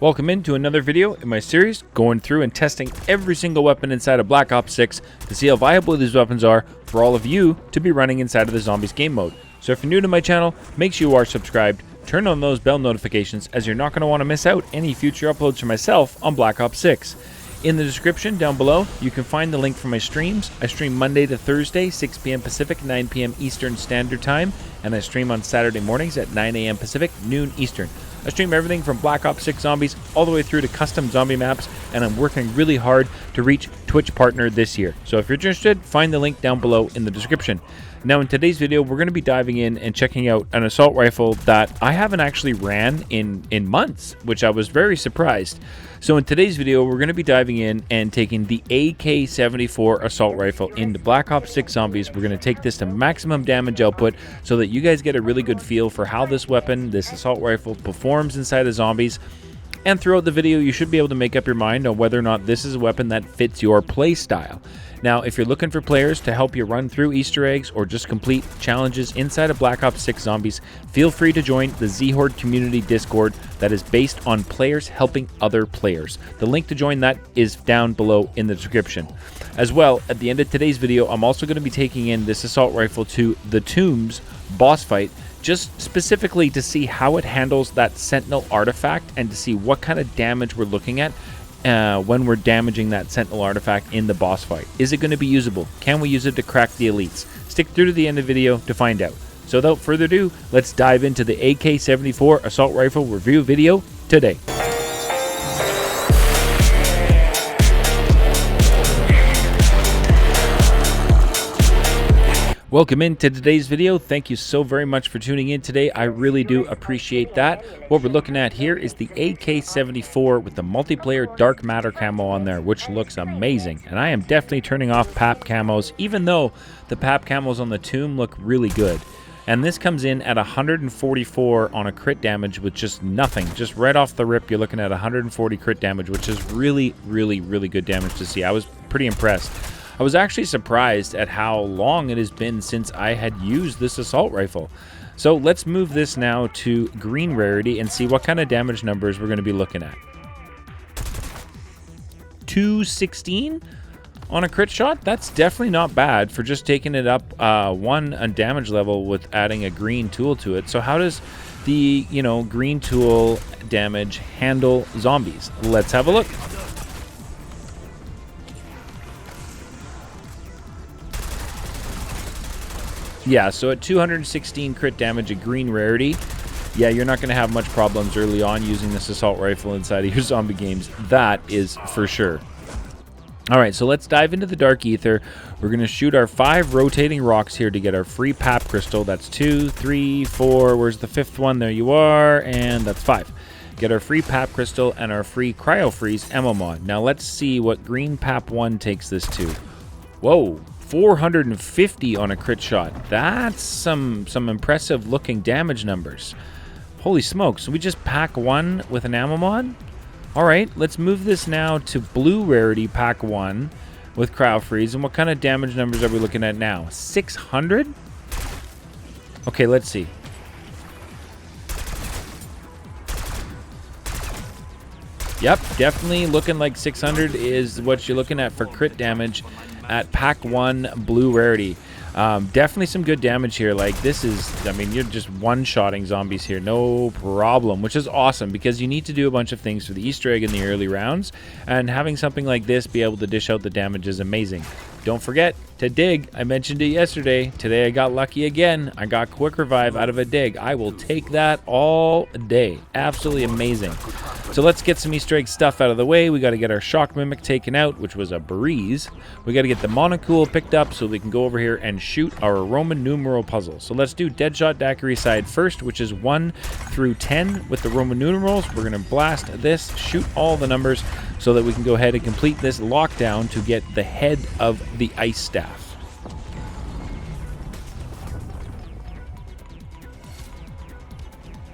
Welcome into another video in my series going through and testing every single weapon inside of Black Ops 6 to see how viable these weapons are for all of you to be running inside of the Zombies game mode. So if you're new to my channel, make sure you are subscribed, turn on those bell notifications as you're not going to want to miss out any future uploads for myself on Black Ops 6. In the description down below, you can find the link for my streams. I stream Monday to Thursday, 6 p.m. Pacific, 9 p.m. Eastern Standard Time, and I stream on Saturday mornings at 9 a.m. Pacific, noon Eastern. I stream everything from Black Ops 6 Zombies all the way through to custom zombie maps, and I'm working really hard to reach Twitch partner this year. So if you're interested, find the link down below in the description. Now in today's video, we're going to be diving in and checking out an assault rifle that I haven't actually ran in months, which I was very surprised. So in today's video, we're going to be diving in and taking the AK-74 assault rifle into Black Ops 6 Zombies. We're going to take this to maximum damage output so that you guys get a really good feel for how this weapon, this assault rifle, performs inside of zombies. And throughout the video, you should be able to make up your mind on whether or not this is a weapon that fits your play style. Now, if you're looking for players to help you run through Easter eggs or just complete challenges inside of Black Ops 6 Zombies, feel free to join the Zhordecommunity Discord that is based on players helping other players. The link to join that is down below in the description. As well, at the end of today's video, I'm also going to be taking in this assault rifle to the Tombs boss fight, just specifically to see how it handles that Sentinel artifact and to see what kind of damage we're looking at when we're damaging that Sentinel artifact in the boss fight. Is it going to be usable? Can we use it to crack the elites? Stick through to the end of the video to find out. So without further ado, let's dive into the AK-74 assault rifle review video today. Welcome into today's video. Thank you so very much for tuning in today. I really do appreciate that. What we're looking at here is the AK-74 with the multiplayer dark matter camo on there, which looks amazing. And I am definitely turning off PAP camos, even though the PAP camos on the Tomb look really good. And this comes in at 144 on a crit damage with just nothing. Just right off the rip, you're looking at 140 crit damage, which is really, really, really good damage to see. I was pretty impressed. I was actually surprised at how long it has been since I had used this assault rifle. So let's move this now to green rarity and see what kind of damage numbers we're going to be looking at. 216 on a crit shot? That's definitely not bad for just taking it up one damage level with adding a green tool to it. So how does the, green tool damage handle zombies? Let's have a look. Yeah, so at 216 crit damage at green rarity, yeah, you're not going to have much problems early on using this assault rifle inside of your zombie games. That is for sure. All right, so let's dive into the Dark Aether. We're going to shoot our 5 rotating rocks here to get our free PAP crystal. That's 2, 3, 4. Where's the 5th one? There you are. And that's 5. Get our free PAP crystal and our free cryo freeze ammo mod. Now let's see what green PAP 1 takes this to. Whoa. 450 on a crit shot. That's some impressive looking damage numbers. Holy smokes, we just pack 1 with an ammo mod? Alright, let's move this now to blue rarity pack 1 with cryo freeze. And what kind of damage numbers are we looking at now? 600? Okay, let's see. Yep, definitely looking like 600 is what you're looking at for crit damage at pack 1 blue rarity. Definitely some good damage here. Like this is, I mean, you're just one-shotting zombies here, no problem, which is awesome because you need to do a bunch of things for the Easter egg in the early rounds, and having something like this be able to dish out the damage is amazing. Don't forget to dig. I mentioned it yesterday. Today I got lucky again. I got quick revive out of a dig. I will take that all day. Absolutely amazing. So let's get some Easter egg stuff out of the way. We got to get our shock mimic taken out, which was a breeze. We got to get the monocool picked up so we can go over here and shoot our Roman numeral puzzle. So let's do Deadshot daiquiri side first, which is 1 through 10 with the Roman numerals. We're going to blast this, shoot all the numbers so that we can go ahead and complete this lockdown to get the head of the ice staff.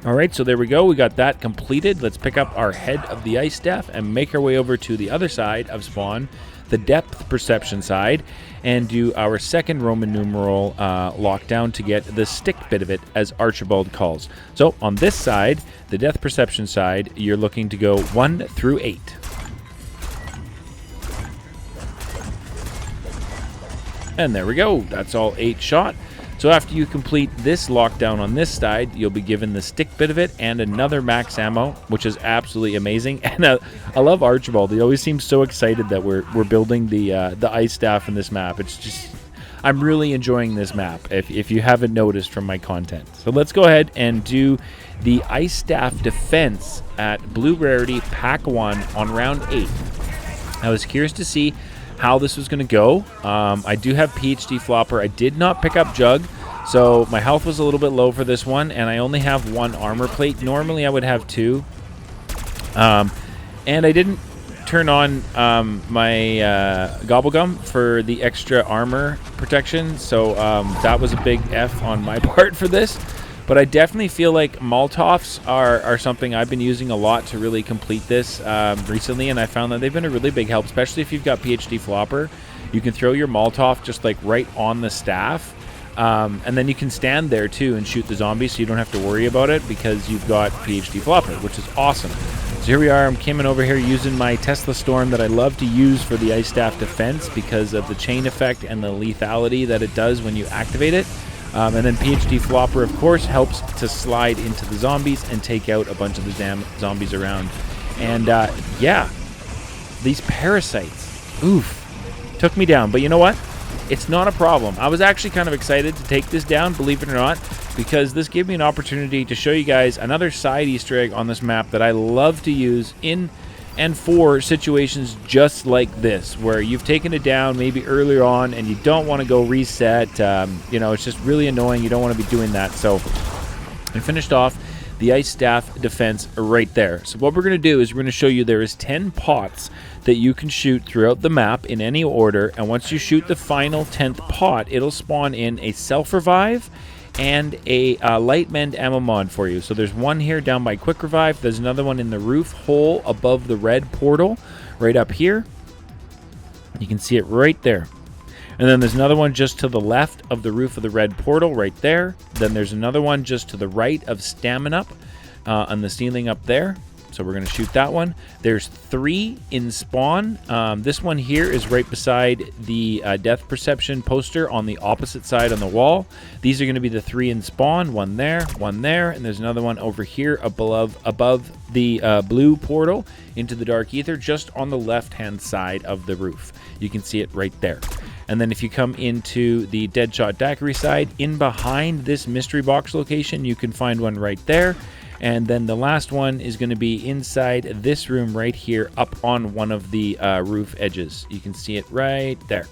All right, so there we go. We got that completed. Let's pick up our head of the ice staff and make our way over to the other side of spawn. the depth perception side, and do our second Roman numeral lockdown to get the stick bit of it, as Archibald calls. So on this side, the depth perception side, you're looking to go 1 through 8. And there we go. That's all 8 shot. So after you complete this lockdown on this side, you'll be given the stick bit of it and another max ammo, which is absolutely amazing. And I love Archibald. He always seems so excited that we're building the ice staff in this map. It's just, I'm really enjoying this map, if you haven't noticed from my content. So let's go ahead and do the ice staff defense at Blue Rarity Pack 1 on round 8. I was curious to see how this was going to go. I do have PhD Flopper. I did not pick up Jug, so my health was a little bit low for this one, and I only have 1 armor plate. Normally I would have 2. And I didn't turn on my Gobblegum for the extra armor protection, so that was a big F on my part for this. But I definitely feel like Molotovs are something I've been using a lot to really complete this recently, and I found that they've been a really big help, especially if you've got PhD Flopper. You can throw your Molotov just like right on the staff, and then you can stand there too and shoot the zombies, so you don't have to worry about it because you've got PhD Flopper, which is awesome. So here we are. I'm coming over here using my Tesla Storm that I love to use for the ice staff defense because of the chain effect and the lethality that it does when you activate it. And then PhD Flopper, of course, helps to slide into the zombies and take out a bunch of the damn zombies around. And yeah, these parasites, oof, took me down. But you know what? It's not a problem. I was actually kind of excited to take this down, believe it or not, because this gave me an opportunity to show you guys another side Easter egg on this map that I love to use in and for situations just like this, where you've taken it down maybe earlier on and you don't want to go reset. You know, it's just really annoying. You don't want to be doing that. So I finished off the ice staff defense right there. So what we're going to do is we're going to show you there is 10 pots that you can shoot throughout the map in any order, and once you shoot the final 10th pot, it'll spawn in a self-revive and a light mend ammo mod for you. So there's one here down by quick revive. There's another one in the roof hole above the red portal right up here. You can see it right there. And then there's another one just to the left of the roof of the red portal right there. Then there's another one just to the right of Stamina on the ceiling up there. So we're going to shoot that one. There's 3 in spawn. This one here is right beside the death perception poster on the opposite side on the wall. These are going to be the 3 in spawn. One there, and there's another one over here above the blue portal into the dark ether, just on the left-hand side of the roof. You can see it right there. And then if you come into the Deadshot daiquiri side, in behind this mystery box location, you can find one right there. And then the last one is going to be inside this room right here, up on one of the roof edges. You can see it right there.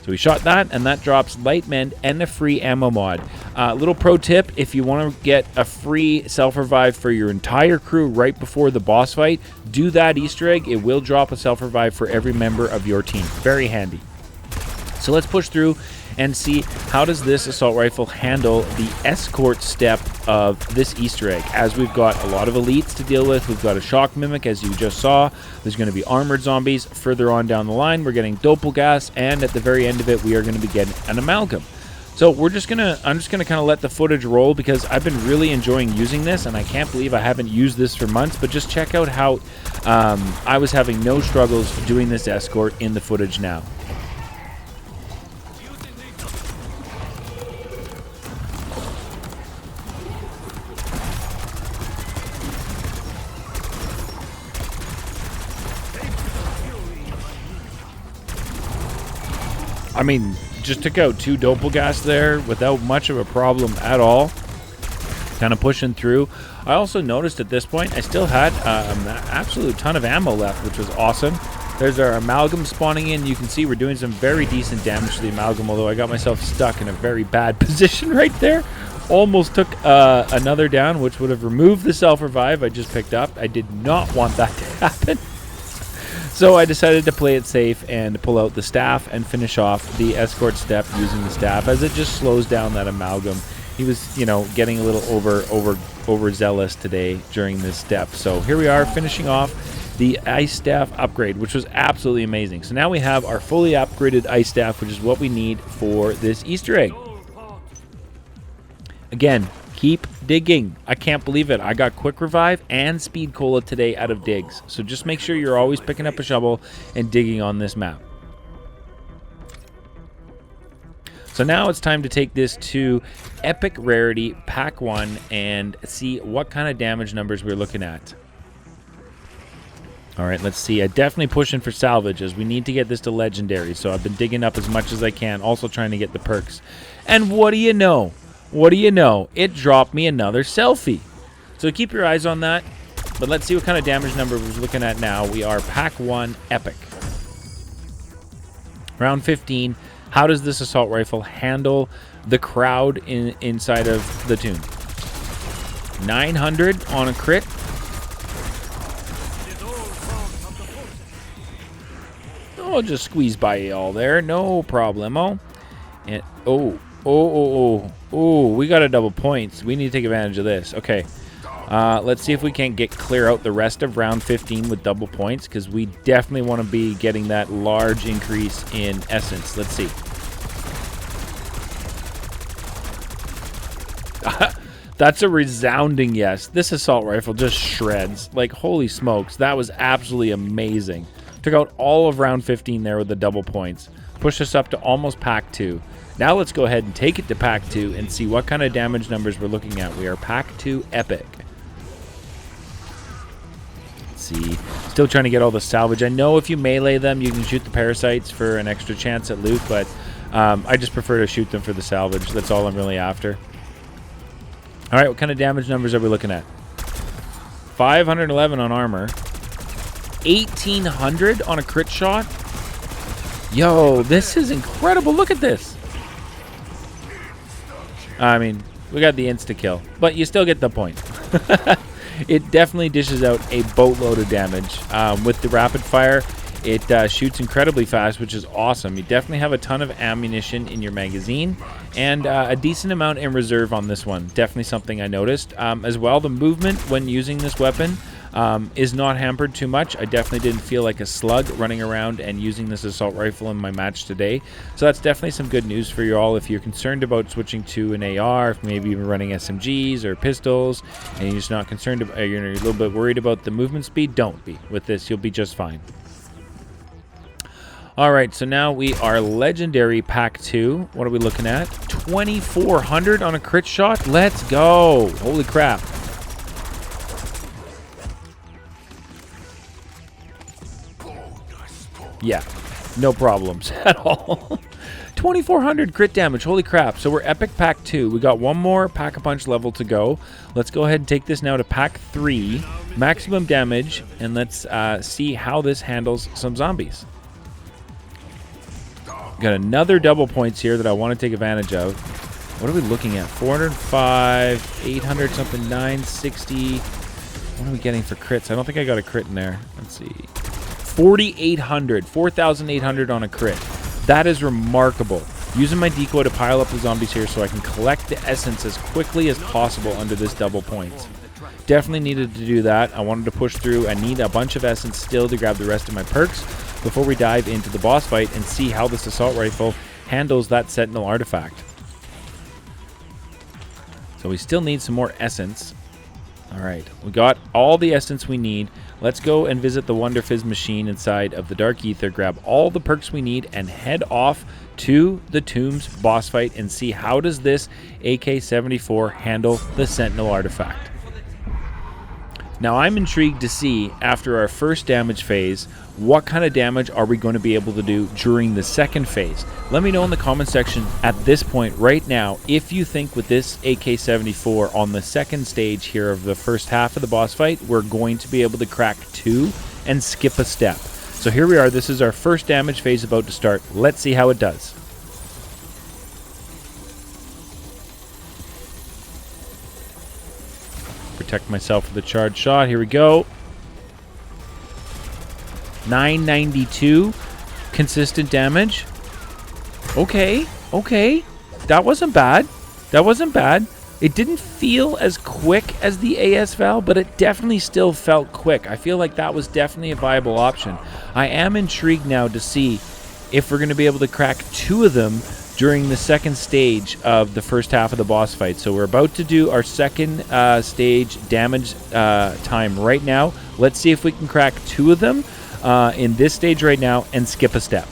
So we shot that, and that drops light mend and a free ammo mod. Little pro tip, if you want to get a free self-revive for your entire crew right before the boss fight, do that Easter egg. It will drop a self-revive for every member of your team. Very handy. So let's push through and see how does this assault rifle handle the escort step of this Easter egg. As we've got a lot of elites to deal with, we've got a shock mimic, as you just saw. There's going to be armored zombies further on down the line. We're getting doppelgas, and at the very end of it, we are going to be getting an amalgam. So I'm just gonna kind of let the footage roll, because I've been really enjoying using this, and I can't believe I haven't used this for months. But just check out how I was having no struggles doing this escort in the footage now. I mean, just took out 2 doppelgas there without much of a problem at all. Kind of pushing through. I also noticed at this point I still had an absolute ton of ammo left, which was awesome. There's our amalgam spawning in. You can see we're doing some very decent damage to the amalgam, although I got myself stuck in a very bad position right there. Almost took another down, which would have removed the self-revive I just picked up. I did not want that to happen. So I decided to play it safe and pull out the staff and finish off the escort step using the staff, as it just slows down that amalgam. He was, you know, getting a little overzealous today during this step. So here we are finishing off the ice staff upgrade, which was absolutely amazing. So now we have our fully upgraded ice staff, which is what we need for this Easter egg. Again, keep digging. I can't believe it. I got quick revive and speed cola today out of digs. So just make sure you're always picking up a shovel and digging on this map. So now it's time to take this to Epic Rarity Pack 1 and see what kind of damage numbers we're looking at. All right, let's see. I'm definitely pushing for salvage as we need to get this to Legendary. So I've been digging up as much as I can, also trying to get the perks. And what do you know? What do you know? It dropped me another selfie. So keep your eyes on that. But let's see what kind of damage number we're looking at now. We are Pack 1 Epic. Round 15. How does this assault rifle handle the crowd inside of the tomb? 900 on a crit. I'll just squeeze by you all there. No problemo. And we got a double points. We need to take advantage of this. Okay. Let's see if we can't clear out the rest of round 15 with double points, because we definitely want to be getting that large increase in essence. Let's see. That's a resounding yes. This assault rifle just shreds. Like, holy smokes. That was absolutely amazing. Took out all of round 15 there with the double points. Pushed us up to almost Pack 2. Now let's go ahead and take it to Pack 2 and see what kind of damage numbers we're looking at. We are Pack 2 Epic. Let's see. Still trying to get all the salvage. I know if you melee them, you can shoot the parasites for an extra chance at loot, but I just prefer to shoot them for the salvage. That's all I'm really after. All right, what kind of damage numbers are we looking at? 511 on armor. 1,800 on a crit shot. Yo, this is incredible. Look at this. I mean, we got the insta-kill, but you still get the point. It definitely dishes out a boatload of damage. With the rapid fire, it shoots incredibly fast, which is awesome. You definitely have a ton of ammunition in your magazine and a decent amount in reserve on this one. Definitely something I noticed. As well, the movement when using this weapon is not hampered too much. I definitely didn't feel like a slug running around and using this assault rifle in my match today. So that's definitely some good news for you all. If you're concerned about switching to an AR, if maybe you're running SMGs or pistols, and you're just not concerned about, you're a little bit worried about the movement speed, don't be. With this, you'll be just fine. All right, so now we are Legendary Pack 2. What are we looking at? 2,400 on a crit shot. Let's go. Holy crap. Yeah, no problems at all. 2,400 crit damage. Holy crap. So we're Epic Pack 2. We got one more Pack-a-Punch level to go. Let's go ahead and take this now to Pack 3. Maximum damage, and let's see how this handles some zombies. Got another double points here that I want to take advantage of. What are we looking at? 405, 800 something, 960. What are we getting for crits? I don't think I got a crit in there. Let's see. 4,800, 4,800 on a crit. That is remarkable. Using my decoy to pile up the zombies here so I can collect the essence as quickly as possible under this double points. Definitely needed to do that. I wanted to push through. I need a bunch of essence still to grab the rest of my perks before we dive into the boss fight and see how this assault rifle handles that Sentinel artifact. So we still need some more essence. All right, we got all the essence we need. Let's go and visit the Wonder Fizz machine inside of the Dark Ether, grab all the perks we need, and head off to the Tombs boss fight and see how does this AK-74 handle the Sentinel artifact. Now I'm intrigued to see, after our first damage phase, what kind of damage are we going to be able to do during the second phase. Let me know in the comment section at this point right now if you think with this AK-74 on the second stage here of the first half of the boss fight, we're going to be able to crack 2 and skip a step. So here we are. This is our first damage phase about to start. Let's see how it does. Protect myself with a charged shot. Here we go. 992 consistent damage. Okay, okay. That wasn't bad. That wasn't bad. It didn't feel as quick as the AS Val, but it definitely still felt quick. I feel like that was definitely a viable option. I am intrigued now to see if we're going to be able to crack 2 of them during the second stage of the first half of the boss fight. So we're about to do our second stage damage time right now. Let's see if we can crack 2 of them in this stage right now and skip a step.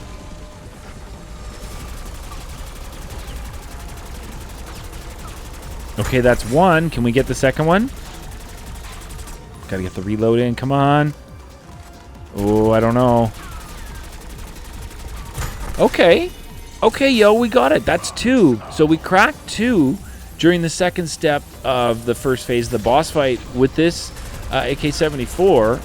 Okay, that's 1. Can we get the second one? Gotta get the reload in. Come on. Oh, I don't know. Okay. Okay, yo, we got it. That's 2. So we cracked 2 during the second step of the first phase of the boss fight with this AK-74.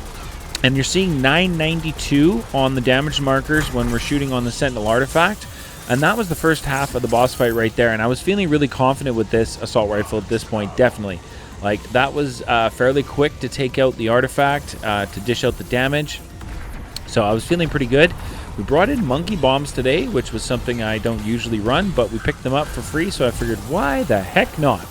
And you're seeing 992 on the damage markers when we're shooting on the Sentinel artifact. And that was the first half of the boss fight right there. And I was feeling really confident with this assault rifle at this point, definitely. Like, that was fairly quick to take out the artifact, to dish out the damage. So I was feeling pretty good. We brought in monkey bombs today, which was something I don't usually run, but we picked them up for free, so I figured, why the heck not?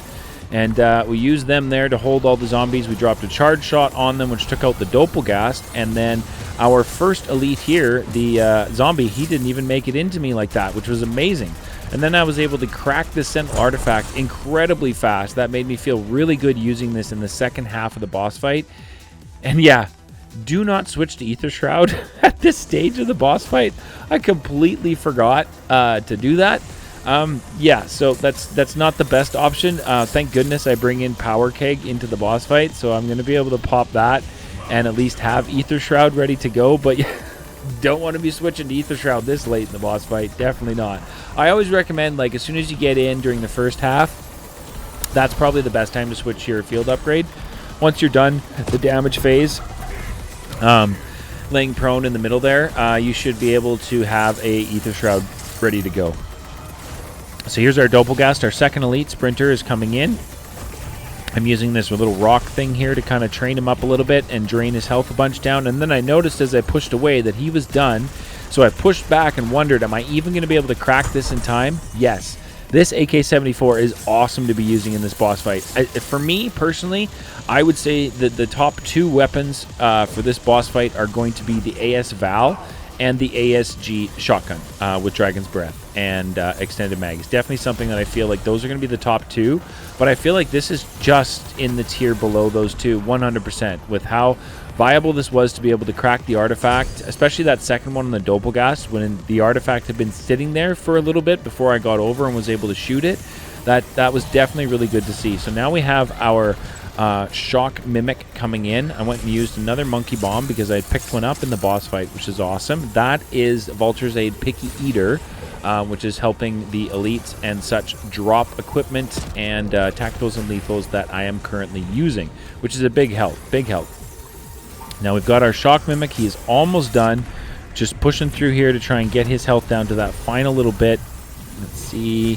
And we used them there to hold all the zombies. We dropped a charge shot on them, which took out the Doppelgast, and then our first elite here, the zombie, he didn't even make it into me like that, which was amazing. And then I was able to crack this Sentinel artifact incredibly fast. That made me feel really good using this in the second half of the boss fight. And yeah, do not switch to Aether Shroud at this stage of the boss fight. I completely forgot to do that. Yeah, so that's not the best option. Thank goodness I bring in Power Keg into the boss fight, so I'm going to be able to pop that and at least have Aether Shroud ready to go. But don't want to be switching to Aether Shroud this late in the boss fight. Definitely not. I always recommend, like, as soon as you get in during the first half, that's probably the best time to switch your field upgrade. Once you're done the damage phase, laying prone in the middle there, you should be able to have a Aether Shroud ready to go. So here's our Doppelgast. Our second elite sprinter is coming in. I'm using this little rock thing here to kind of train him up a little bit and drain his health a bunch down. And then I noticed as I pushed away that he was done. So I pushed back and wondered, am I even going to be able to crack this in time? Yes. This AK-74 is awesome to be using in this boss fight. For me, personally, I would say that the top 2 weapons for this boss fight are going to be the AS Val and the ASG shotgun with Dragon's Breath and extended mag. It's definitely something that I feel like those are going to be the top 2, but I feel like this is just in the tier below those 2, 100%, with how viable this was to be able to crack the artifact, especially that second one on the Doppelgast, when the artifact had been sitting there for a little bit before I got over and was able to shoot it. That was definitely really good to see. So now we have our shock mimic coming in. I went and used another monkey bomb because I picked one up in the boss fight, which is awesome. That is Vulture's Aid Picky Eater, which is helping the elites and such drop equipment and tacticals and lethals that I am currently using, which is a big help. Big help. Now we've got our shock mimic. He is almost done. Just pushing through here to try and get his health down to that final little bit. Let's see.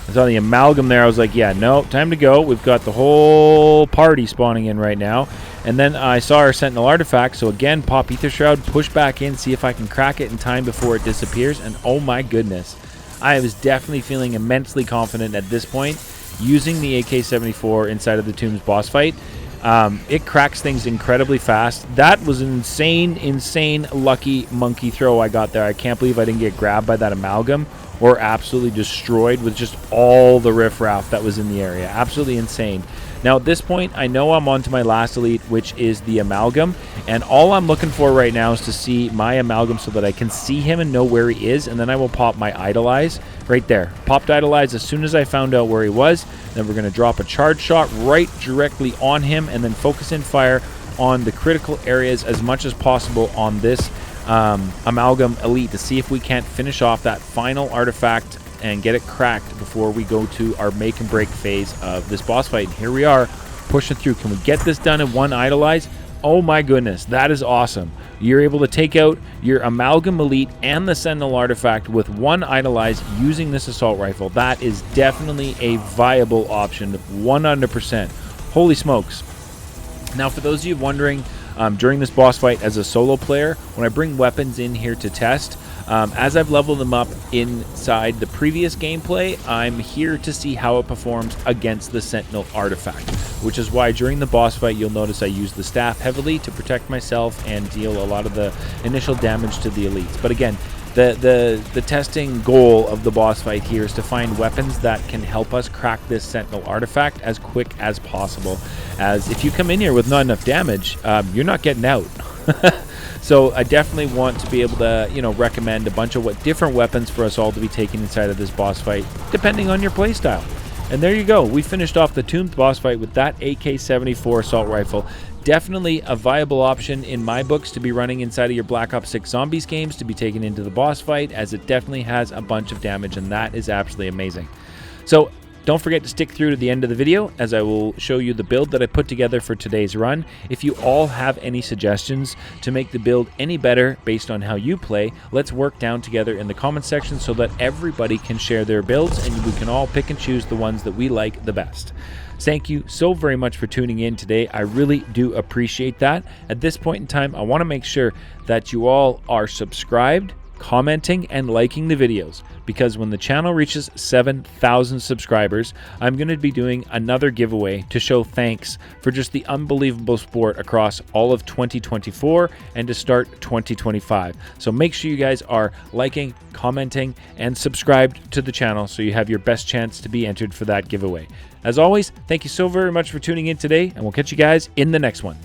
I saw the amalgam there. I was like, yeah, no, time to go. We've got the whole party spawning in right now. And then I saw our Sentinel artifact. So again, pop Aether Shroud, push back in, see if I can crack it in time before it disappears. And oh my goodness, I was definitely feeling immensely confident at this point using the AK-74 inside of the Tombs boss fight. It cracks things incredibly fast. That was an insane lucky monkey throw I got there. I can't believe I didn't get grabbed by that amalgam or absolutely destroyed with just all the riffraff that was in the area. Absolutely insane. Now at this point, I know I'm on to my last elite, which is the amalgam, and all I'm looking for right now is to see my amalgam so that I can see him and know where he is, and then I will pop my idolize right there. Popped idolize as soon as I found out where he was. Then we're going to drop a charge shot right directly on him and then focus in fire on the critical areas as much as possible on this amalgam elite to see if we can't finish off that final artifact and get it cracked before we go to our make and break phase of this boss fight. And here we are pushing through. Can we get this done in one idolize? Oh my goodness, that is awesome. You're able to take out your amalgam elite and the Sentinel artifact with one idolize using this assault rifle. That is definitely a viable option, 100%. Holy smokes. Now, for those of you wondering during this boss fight as a solo player, when I bring weapons in here to test, as I've leveled them up inside the previous gameplay, I'm here to see how it performs against the Sentinel artifact, which is why during the boss fight you'll notice I use the staff heavily to protect myself and deal a lot of the initial damage to the elites. But again, the testing goal of the boss fight here is to find weapons that can help us crack this Sentinel artifact as quick as possible, as if you come in here with not enough damage, you're not getting out. So I definitely want to be able to, recommend a bunch of different weapons for us all to be taken inside of this boss fight, depending on your playstyle. And there you go. We finished off the Tombs boss fight with that AK-74 assault rifle. Definitely a viable option in my books to be running inside of your Black Ops 6 Zombies games to be taken into the boss fight, as it definitely has a bunch of damage, and that is absolutely amazing. So don't forget to stick through to the end of the video, as I will show you the build that I put together for today's run. If you all have any suggestions to make the build any better based on how you play, let's work down together in the comment section so that everybody can share their builds and we can all pick and choose the ones that we like the best. Thank you so very much for tuning in today. I really do appreciate that. At this point in time, I want to make sure that you all are subscribed, commenting, and liking the videos, because when the channel reaches 7,000 subscribers, I'm going to be doing another giveaway to show thanks for just the unbelievable support across all of 2024 and to start 2025. So make sure you guys are liking, commenting, and subscribed to the channel so you have your best chance to be entered for that giveaway. As always, thank you so very much for tuning in today, and we'll catch you guys in the next one.